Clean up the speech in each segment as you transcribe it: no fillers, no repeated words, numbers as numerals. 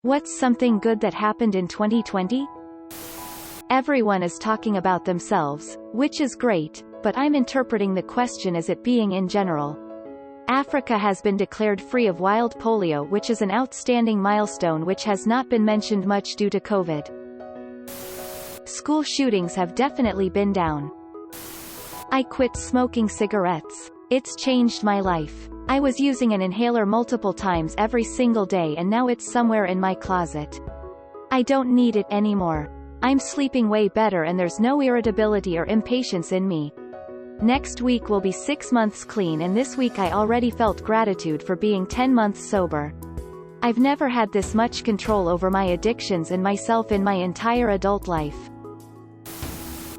What's something good that happened in 2020? Everyone is talking about themselves, which is great, but I'm interpreting the question as it being in general. Africa has been declared free of wild polio, which is an outstanding milestone which has not been mentioned much due to COVID. School shootings have definitely been down. I quit smoking cigarettes. It's changed my life. I was using an inhaler multiple times every single day and now it's somewhere in my closet. I don't need it anymore. I'm sleeping way better and there's no irritability or impatience in me. Next week will be 6 months clean and this week I already felt gratitude for being 10 months sober. I've never had this much control over my addictions and myself in my entire adult life.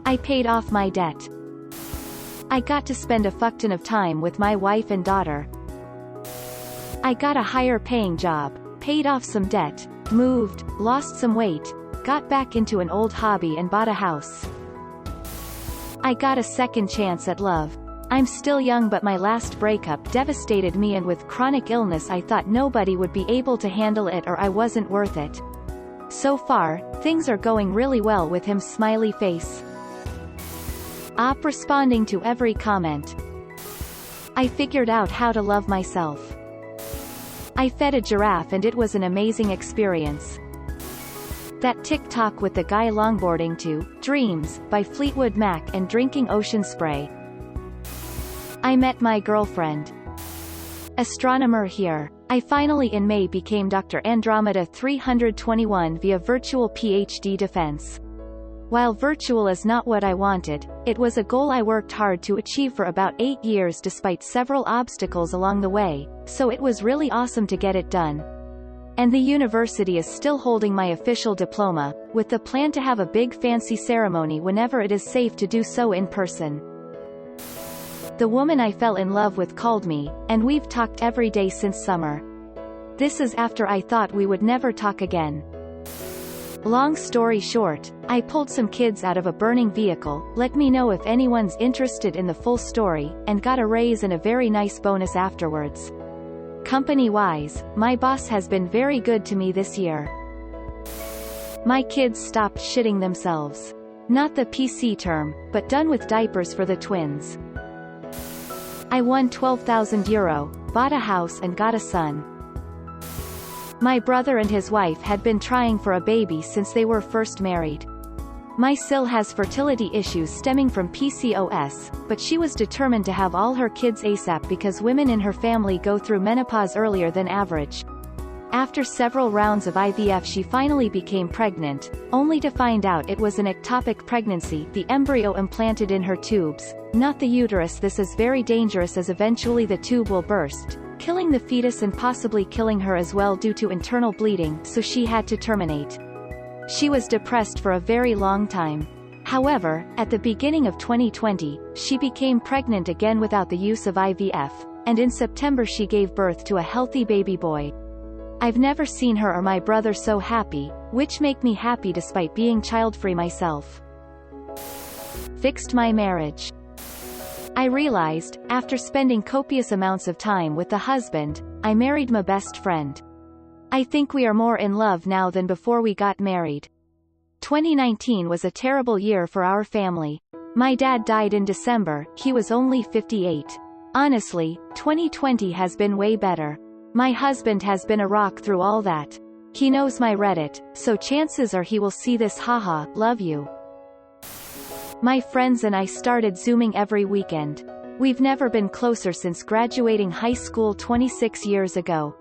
I paid off my debt. I got to spend a fuck ton of time with my wife and daughter. I got a higher paying job, paid off some debt, moved, lost some weight, got back into an old hobby and bought a house. I got a second chance at love. I'm still young but my last breakup devastated me and with chronic illness I thought nobody would be able to handle it or I wasn't worth it. So far, things are going really well with him smiley face. Op responding to every comment. I figured out how to love myself. I fed a giraffe and it was an amazing experience. That TikTok with the guy longboarding to Dreams by Fleetwood Mac and drinking ocean spray. I met my girlfriend. Astronomer here. I finally in May became Dr. Andromeda 321 via virtual PhD defense. While virtual is not what I wanted, it was a goal I worked hard to achieve for about 8 years despite several obstacles along the way, so it was really awesome to get it done. And the university is still holding my official diploma, with the plan to have a big fancy ceremony whenever it is safe to do so in person. The woman I fell in love with called me, and we've talked every day since summer. This is after I thought we would never talk again. Long story short, I pulled some kids out of a burning vehicle, let me know if anyone's interested in the full story, and got a raise and a very nice bonus afterwards. Company-wise, my boss has been very good to me this year. My kids stopped shitting themselves. Not the PC term, but done with diapers for the twins. I won €12,000, bought a house and got a son. My brother and his wife had been trying for a baby since they were first married. My sil has fertility issues stemming from PCOS, but she was determined to have all her kids ASAP because women in her family go through menopause earlier than average. After several rounds of IVF she finally became pregnant, only to find out it was an ectopic pregnancy, the embryo implanted in her tubes, not the uterus. This is very dangerous as eventually the tube will burst, killing the fetus and possibly killing her as well due to internal bleeding, so she had to terminate. She was depressed for a very long time. However, at the beginning of 2020, she became pregnant again without the use of IVF, and in September she gave birth to a healthy baby boy. I've never seen her or my brother so happy, which make me happy despite being child-free myself. Fixed my marriage. I realized, after spending copious amounts of time with the husband, I married my best friend. I think we are more in love now than before we got married. 2019 was a terrible year for our family. My dad died in December, he was only 58. Honestly, 2020 has been way better. My husband has been a rock through all that. He knows my Reddit, so chances are he will see this. Haha, love you. My friends and I started Zooming every weekend. We've never been closer since graduating high school 26 years ago.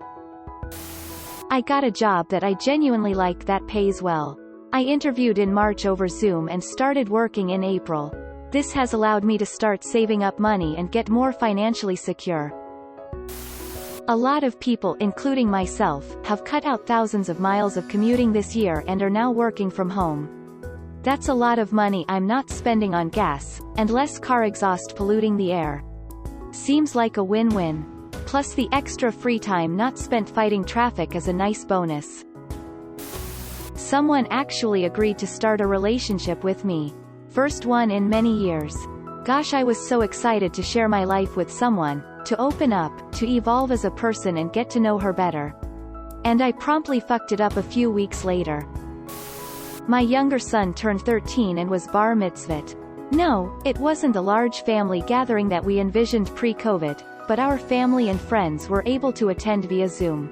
I got a job that I genuinely like that pays well. I interviewed in March over Zoom and started working in April. This has allowed me to start saving up money and get more financially secure. A lot of people, including myself, have cut out thousands of miles of commuting this year and are now working from home. That's a lot of money I'm not spending on gas, and less car exhaust polluting the air. Seems like a win-win. Plus the extra free time not spent fighting traffic is a nice bonus. Someone actually agreed to start a relationship with me. First one in many years. Gosh, I was so excited to share my life with someone, to open up, to evolve as a person and get to know her better. And I promptly fucked it up a few weeks later. My younger son turned 13 and was bar mitzvahed. No, it wasn't the large family gathering that we envisioned pre-COVID, but our family and friends were able to attend via Zoom.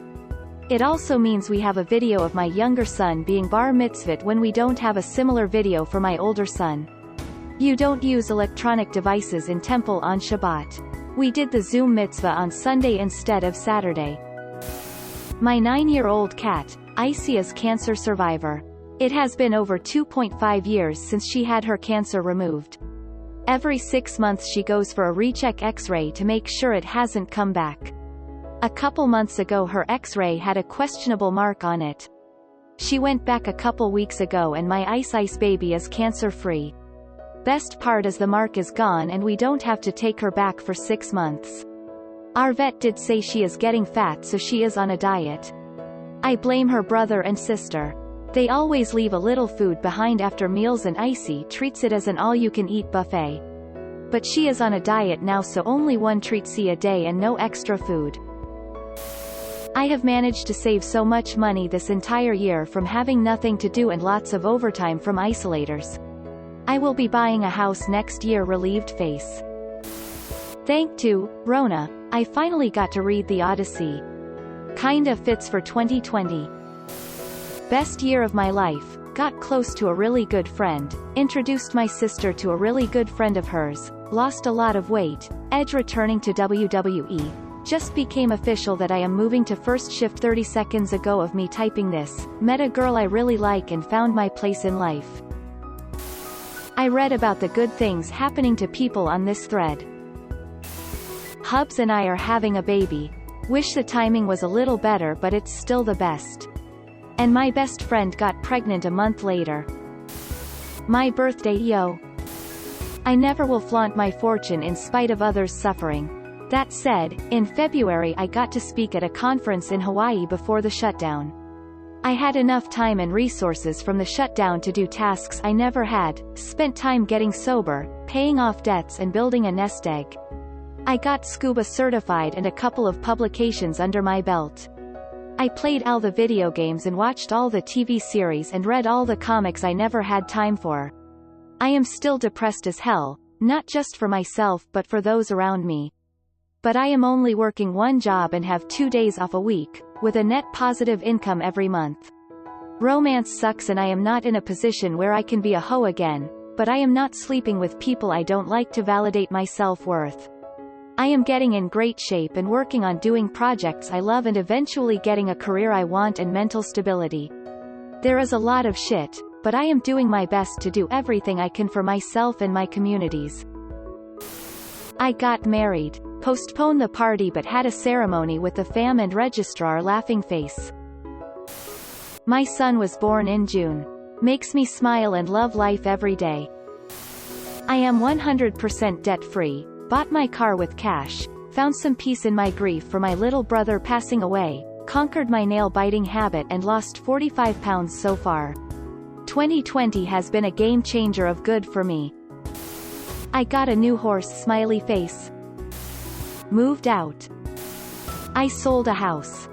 It also means we have a video of my younger son being bar mitzvahed when we don't have a similar video for my older son. You don't use electronic devices in temple on Shabbat. We did the Zoom mitzvah on Sunday instead of Saturday. My 9-year-old cat, Icy, is cancer survivor. It has been over 2.5 years since she had her cancer removed. Every 6 months she goes for a recheck X-ray to make sure it hasn't come back. A couple months ago her X-ray had a questionable mark on it. She went back a couple weeks ago and my Ice baby is cancer-free. Best part is the mark is gone and we don't have to take her back for 6 months. Our vet did say she is getting fat, so she is on a diet. I blame her brother and sister. They always leave a little food behind after meals and Icy treats it as an all-you-can-eat buffet. But she is on a diet now, so only 1 treat a day and no extra food. I have managed to save so much money this entire year from having nothing to do and lots of overtime from isolators. I will be buying a house next year. Relieved face. Thank to Rona, I finally got to read the Odyssey. Kinda fits for 2020. Best year of my life. Got close to a really good friend, introduced my sister to a really good friend of hers, lost a lot of weight, Edge returning to WWE, just became official that I am moving to first shift 30 seconds ago of me typing this, met a girl I really like and found my place in life. I read about the good things happening to people on this thread. Hubs and I are having a baby. Wish the timing was a little better, but it's still the best. And my best friend got pregnant a month later. My birthday, yo. I never will flaunt my fortune in spite of others' suffering. That said, in February I got to speak at a conference in Hawaii before the shutdown. I had enough time and resources from the shutdown to do tasks I never had, spent time getting sober, paying off debts and building a nest egg. I got scuba certified and a couple of publications under my belt. I played all the video games and watched all the TV series and read all the comics I never had time for. I am still depressed as hell, not just for myself but for those around me. But I am only working 1 job and have 2 days off a week, with a net positive income every month. Romance sucks and I am not in a position where I can be a hoe again, but I am not sleeping with people I don't like to validate my self-worth. I am getting in great shape and working on doing projects I love and eventually getting a career I want and mental stability. There is a lot of shit, but I am doing my best to do everything I can for myself and my communities. I got married. Postponed the party but had a ceremony with the fam and registrar. Laughing face. My son was born in June. Makes me smile and love life every day. I am 100% debt-free. Bought my car with cash, found some peace in my grief for my little brother passing away, conquered my nail-biting habit and lost 45 pounds so far. 2020 has been a game changer of good for me. I got a new horse. Smiley face. Moved out. I sold a house.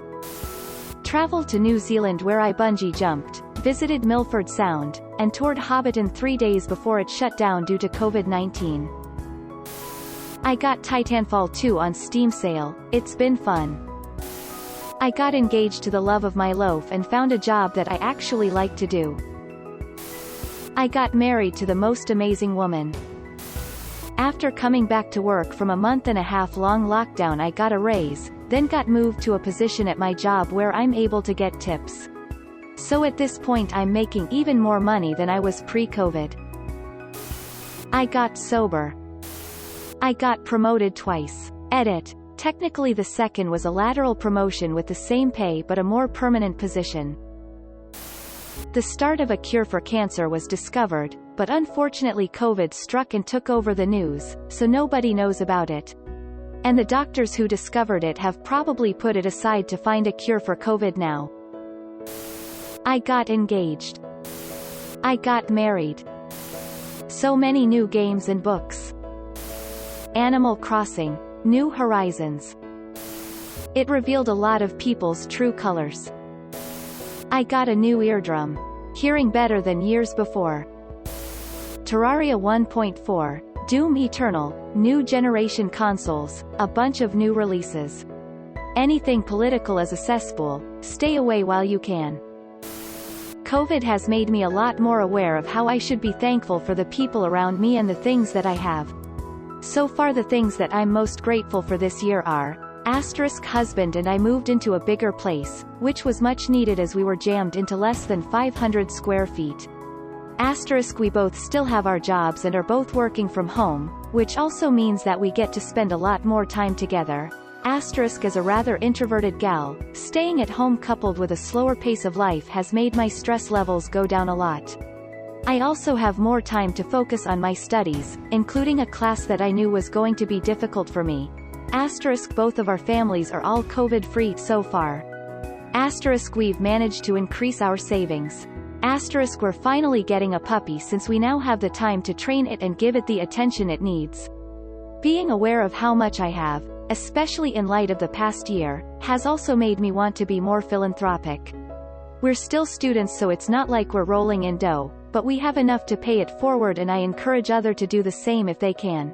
Traveled to New Zealand where I bungee jumped, visited Milford Sound, and toured Hobbiton 3 days before it shut down due to COVID-19. I got Titanfall 2 on Steam sale. It's been fun. I got engaged to the love of my loaf and found a job that I actually like to do. I got married to the most amazing woman. After coming back to work from a 1.5 month long lockdown, I got a raise, then got moved to a position at my job where I'm able to get tips. So at this point I'm making even more money than I was pre-COVID. I got sober. I got promoted twice. Edit. Technically the second was a lateral promotion with the same pay but a more permanent position. The start of a cure for cancer was discovered, but unfortunately COVID struck and took over the news, so nobody knows about it. And the doctors who discovered it have probably put it aside to find a cure for COVID now. I got engaged. I got married. So many new games and books. Animal Crossing: New Horizons. It revealed a lot of people's true colors. I got a new eardrum. Hearing better than years before. Terraria 1.4, Doom Eternal, new generation consoles, a bunch of new releases. Anything political is a cesspool, stay away while you can. COVID has made me a lot more aware of how I should be thankful for the people around me and the things that I have. So far the things that I'm most grateful for this year are, husband and I moved into a bigger place, which was much needed as we were jammed into less than 500 square feet. We both still have our jobs and are both working from home, which also means that we get to spend a lot more time together. As a rather introverted gal, staying at home coupled with a slower pace of life has made my stress levels go down a lot. I also have more time to focus on my studies, including a class that I knew was going to be difficult for me. Both of our families are all COVID-free so far. We've managed to increase our savings. We're finally getting a puppy since we now have the time to train it and give it the attention it needs. Being aware of how much I have, especially in light of the past year, has also made me want to be more philanthropic. We're still students so it's not like we're rolling in dough, but we have enough to pay it forward and I encourage others to do the same if they can.